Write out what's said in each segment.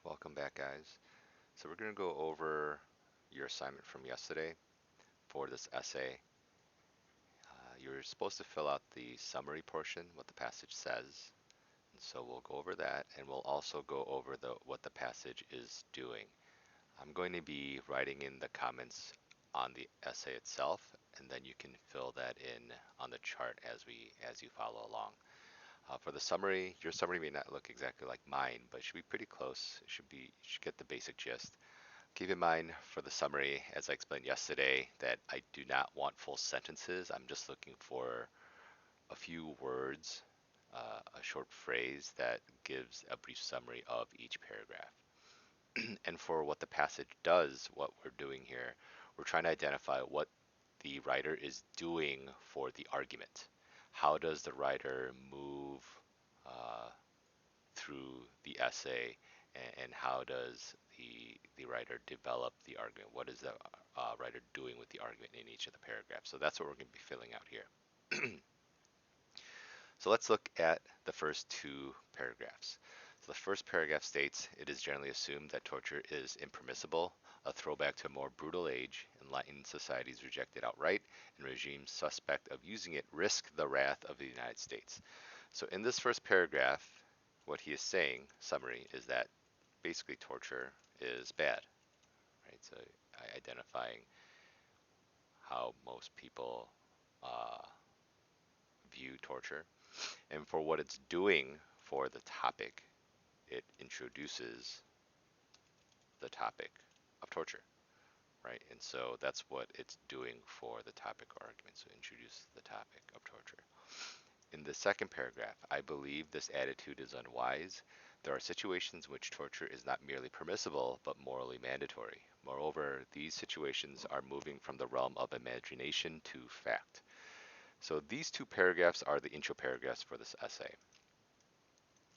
Welcome back, guys. So we're going to go over your assignment from yesterday for this essay. You're supposed to fill out the summary portion, what the passage says. And so we'll go over that, and we'll also go over what the passage is doing. I'm going to be writing in the comments on the essay itself, and then you can fill that in on the chart as you follow along. For the summary, your summary may not look exactly like mine, but it should be pretty close. You should get the basic gist. Keep in mind for the summary, as I explained yesterday, that I do not want full sentences. I'm just looking for a few words, a short phrase that gives a brief summary of each paragraph. And for what the passage does, what we're doing here, we're trying to identify what the writer is doing for the argument. How does the writer move uh, through the essay, and how does the writer develop the argument? What is the writer doing with the argument in each of the paragraphs? So that's what we're going to be filling out here. So let's look at the first two paragraphs. So the first paragraph states, it is generally assumed that torture is impermissible, a throwback to a more brutal age. Enlightened societies reject it outright, and regimes suspect of using it risk the wrath of the United States. So in this first paragraph, what he is saying, summary, is that basically torture is bad, right? So identifying how most people uh, view torture. And for what it's doing for the topic, it introduces the topic of torture, right? And so that's what it's doing for the topic or argument. So introduce the topic of torture. In the second paragraph, I believe this attitude is unwise. There are situations in which torture is not merely permissible, but morally mandatory. Moreover, these situations are moving from the realm of imagination to fact. So these two paragraphs are the intro paragraphs for this essay.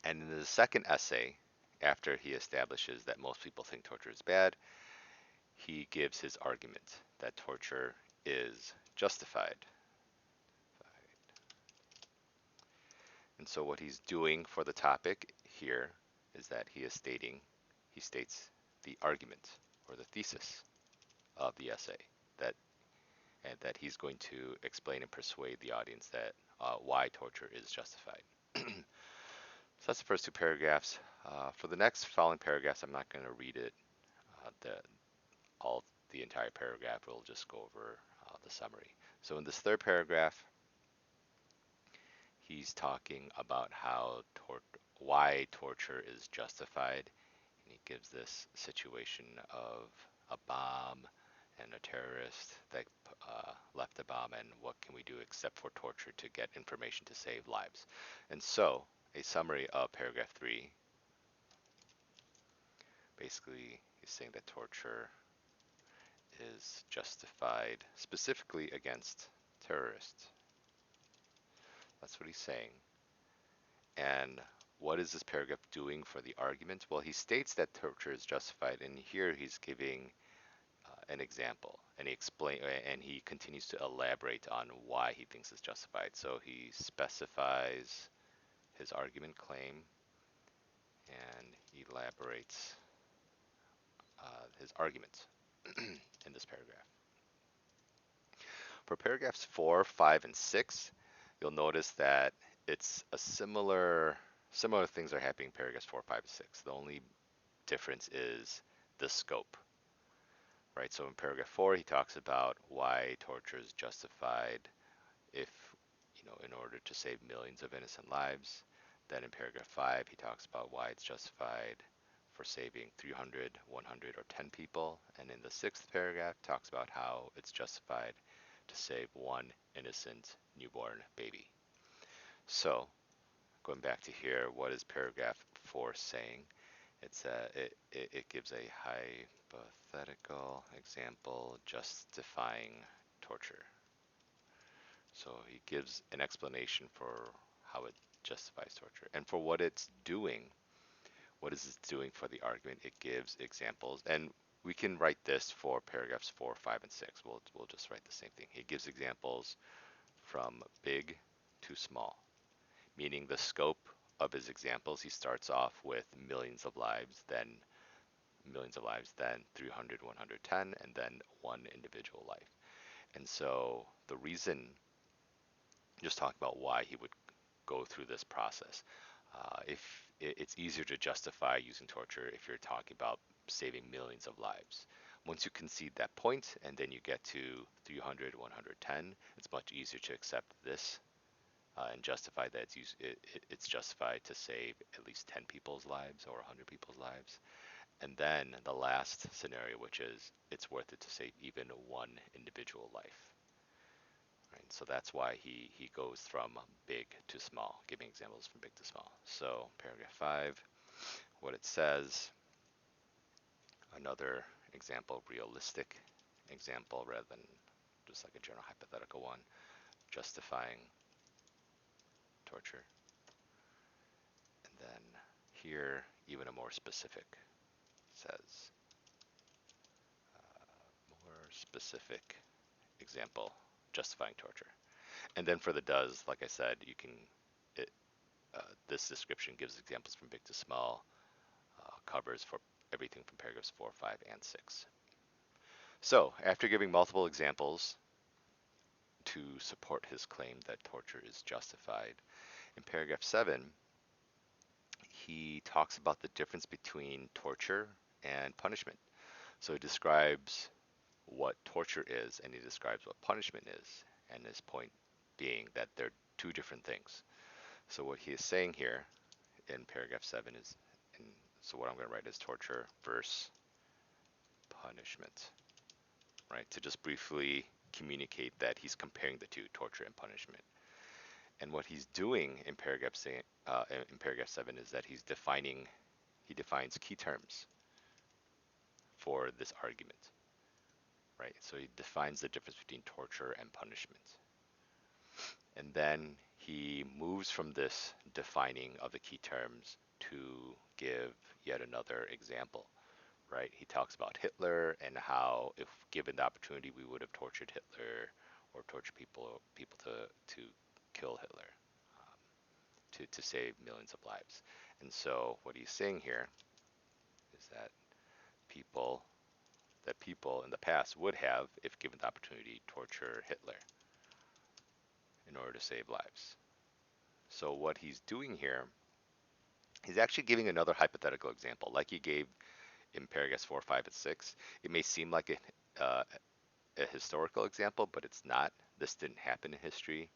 And in the second essay, after he establishes that most people think torture is bad, he gives his argument that torture is justified. And so what he's doing for the topic here is that he states the argument or the thesis of the essay that and that he's going to explain and persuade the audience that why torture is justified. So that's the first two paragraphs. For the next following paragraphs, I'm not going to read it, the all the entire paragraph. We'll just go over the summary. So in this third paragraph, he's talking about why torture is justified, and he gives this situation of a bomb and a terrorist that left the bomb, and what can we do except for torture to get information to save lives. And so a summary of paragraph 3 basically is saying that torture is justified specifically against terrorists. That's what he's saying. And what is this paragraph doing for the argument? Well, he states that torture is justified, and here he's giving an example, and he continues to elaborate on why he thinks it's justified. So he specifies his argument claim and elaborates his argument in this paragraph. For paragraphs 4, 5, and 6, you'll notice that it's a similar things are happening in paragraphs 4, 5, and 6. The only difference is the scope, right? So in paragraph 4, he talks about why torture is justified if, in order to save millions of innocent lives. Then in paragraph 5, he talks about why it's justified for saving 300, 100, or 10 people. And in the sixth paragraph, talks about how it's justified to save one innocent newborn baby. So going back to here, what is paragraph 4 saying? It gives a hypothetical example justifying torture. So he gives an explanation for how it justifies torture. And for what it's doing, what is it doing for the argument? It gives examples. And we can write this for paragraphs 4, 5, and 6. We'll just write the same thing. He gives examples from big to small, meaning the scope of his examples. He starts off with millions of lives, then millions of lives, then 300, 110, and then one individual life. And so the reason, just talk about why he would go through this process. If it's easier to justify using torture if you're talking about saving millions of lives. Once you concede that point and then you get to 300, 110, it's much easier to accept this and justify that it's justified to save at least 10 people's lives or 100 people's lives. And then the last scenario, which is it's worth it to save even one individual life. Right? So that's why he goes from big to small, giving examples from big to small. So paragraph 5, what it says, another example, realistic example rather than just like a general hypothetical one, justifying torture. And then here, even a more specific says, more specific example, justifying torture. And then for the does, like I said, you can, it, this description gives examples from big to small, covers for everything from paragraphs 4, 5, and 6. So, after giving multiple examples to support his claim that torture is justified, in paragraph 7, he talks about the difference between torture and punishment. So he describes what torture is and he describes what punishment is, and his point being that they're two different things. So what he is saying here in paragraph 7 is, so what I'm going to write is torture versus punishment, right? To just briefly communicate that he's comparing the two, torture and punishment. And what he's doing in paragraph 7 is that he defines key terms for this argument, right? So he defines the difference between torture and punishment. And then he moves from this defining of the key terms to give yet another example, right? He talks about Hitler and how, if given the opportunity, we would have tortured Hitler or tortured people to kill Hitler, to save millions of lives. And so what he's saying here is that people people in the past would have, if given the opportunity, torture Hitler in order to save lives. So what he's doing here, he's actually giving another hypothetical example, like he gave in paragraphs 4, 5, and 6. It may seem like a historical example, but it's not. This didn't happen in history.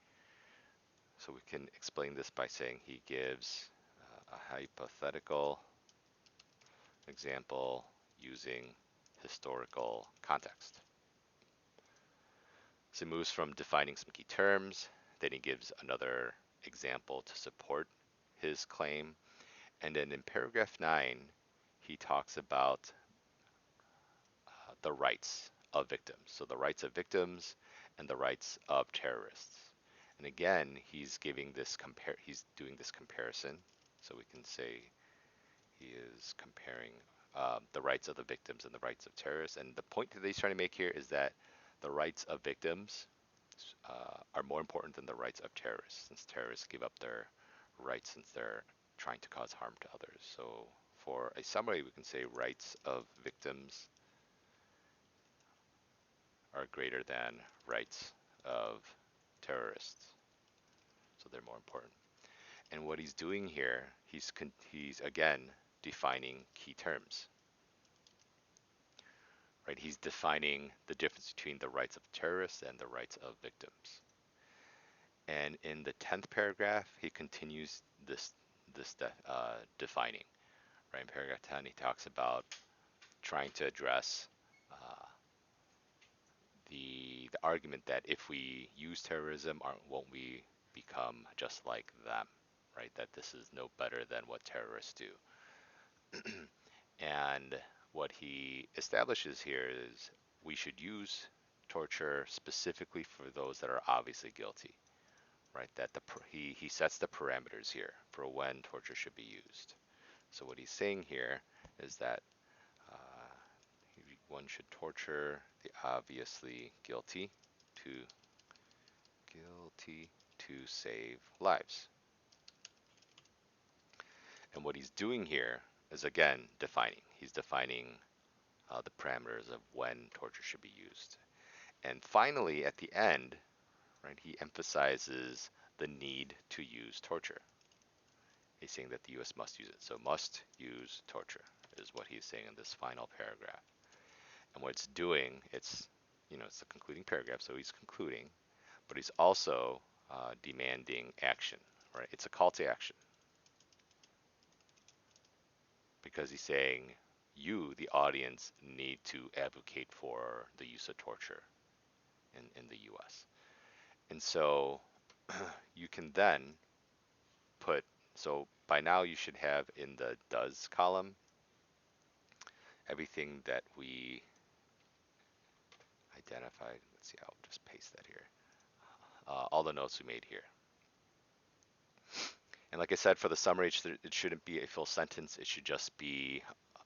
So we can explain this by saying he gives a hypothetical example using historical context. So he moves from defining some key terms, then he gives another example to support his claim, and then in paragraph 9, he talks about the rights of victims. So the rights of victims and the rights of terrorists. And again, he's doing this comparison. So we can say he is comparing the rights of the victims and the rights of terrorists. And the point that he's trying to make here is that the rights of victims are more important than the rights of terrorists, since terrorists give up their rights since they're trying to cause harm to others. So for a summary, we can say rights of victims are greater than rights of terrorists. So they're more important. And what he's doing here, he's again defining key terms. Right? He's defining the difference between the rights of terrorists and the rights of victims. And in the 10th paragraph, he continues this defining. Right? In paragraph 10, he talks about trying to address the argument that if we use terrorism, won't we become just like them, right? That this is no better than what terrorists do. And what he establishes here is we should use torture specifically for those that are obviously guilty, right? That he sets the parameters here for when torture should be used. So what he's saying here is that one should torture the obviously guilty to save lives. And what he's doing here is again defining. He's defining the parameters of when torture should be used. And finally, at the end, right, he emphasizes the need to use torture. He's saying that the U.S. must use it. So must use torture is what he's saying in this final paragraph. And what it's doing, it's a concluding paragraph, so he's concluding, but he's also demanding action, right? It's a call to action because he's saying you, the audience, need to advocate for the use of torture in the US. And so you can then put, so by now you should have in the does column everything that we identified. Let's see, I'll just paste that here. All the notes we made here. And like I said, for the summary, it shouldn't be a full sentence. It should just be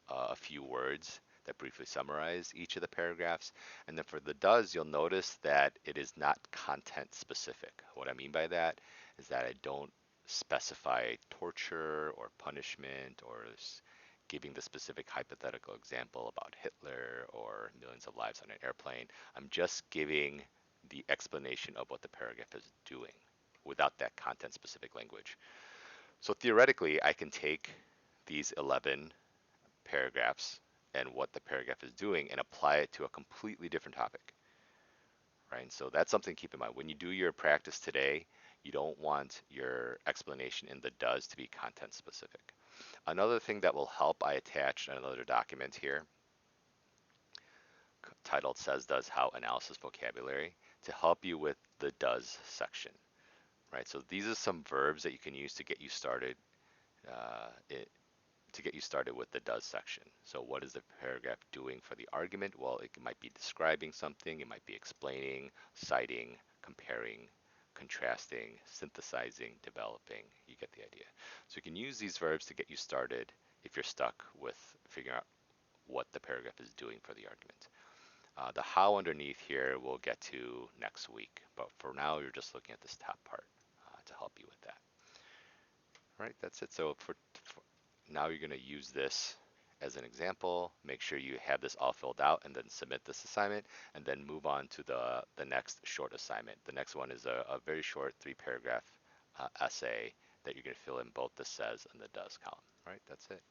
a few words that briefly summarize each of the paragraphs. And then for the does, you'll notice that it is not content specific. What I mean by that is that I don't specify torture or punishment or giving the specific hypothetical example about Hitler or millions of lives on an airplane. I'm just giving the explanation of what the paragraph is doing without that content specific language. So theoretically, I can take these 11 paragraphs and what the paragraph is doing and apply it to a completely different topic, right? And so that's something to keep in mind. When you do your practice today, you don't want your explanation in the does to be content specific. Another thing that will help, I attached another document here titled Says Does How Analysis Vocabulary to help you with the does section, right? So these are some verbs that you can use to get you started uh, with the does section. So what is the paragraph doing for the argument? Well, it might be describing something, it might be explaining, citing, comparing, contrasting, synthesizing, developing. You get the idea. So you can use these verbs to get you started if you're stuck with figuring out what the paragraph is doing for the argument. The how underneath here we'll get to next week, but for now you're just looking at this top part to help you with that. All right, that's it. So for now you're going to use this as an example. Make sure you have this all filled out and then submit this assignment and then move on to the next short assignment. The next one is a very short 3-paragraph essay that you're going to fill in both the says and the does column. All right, that's it.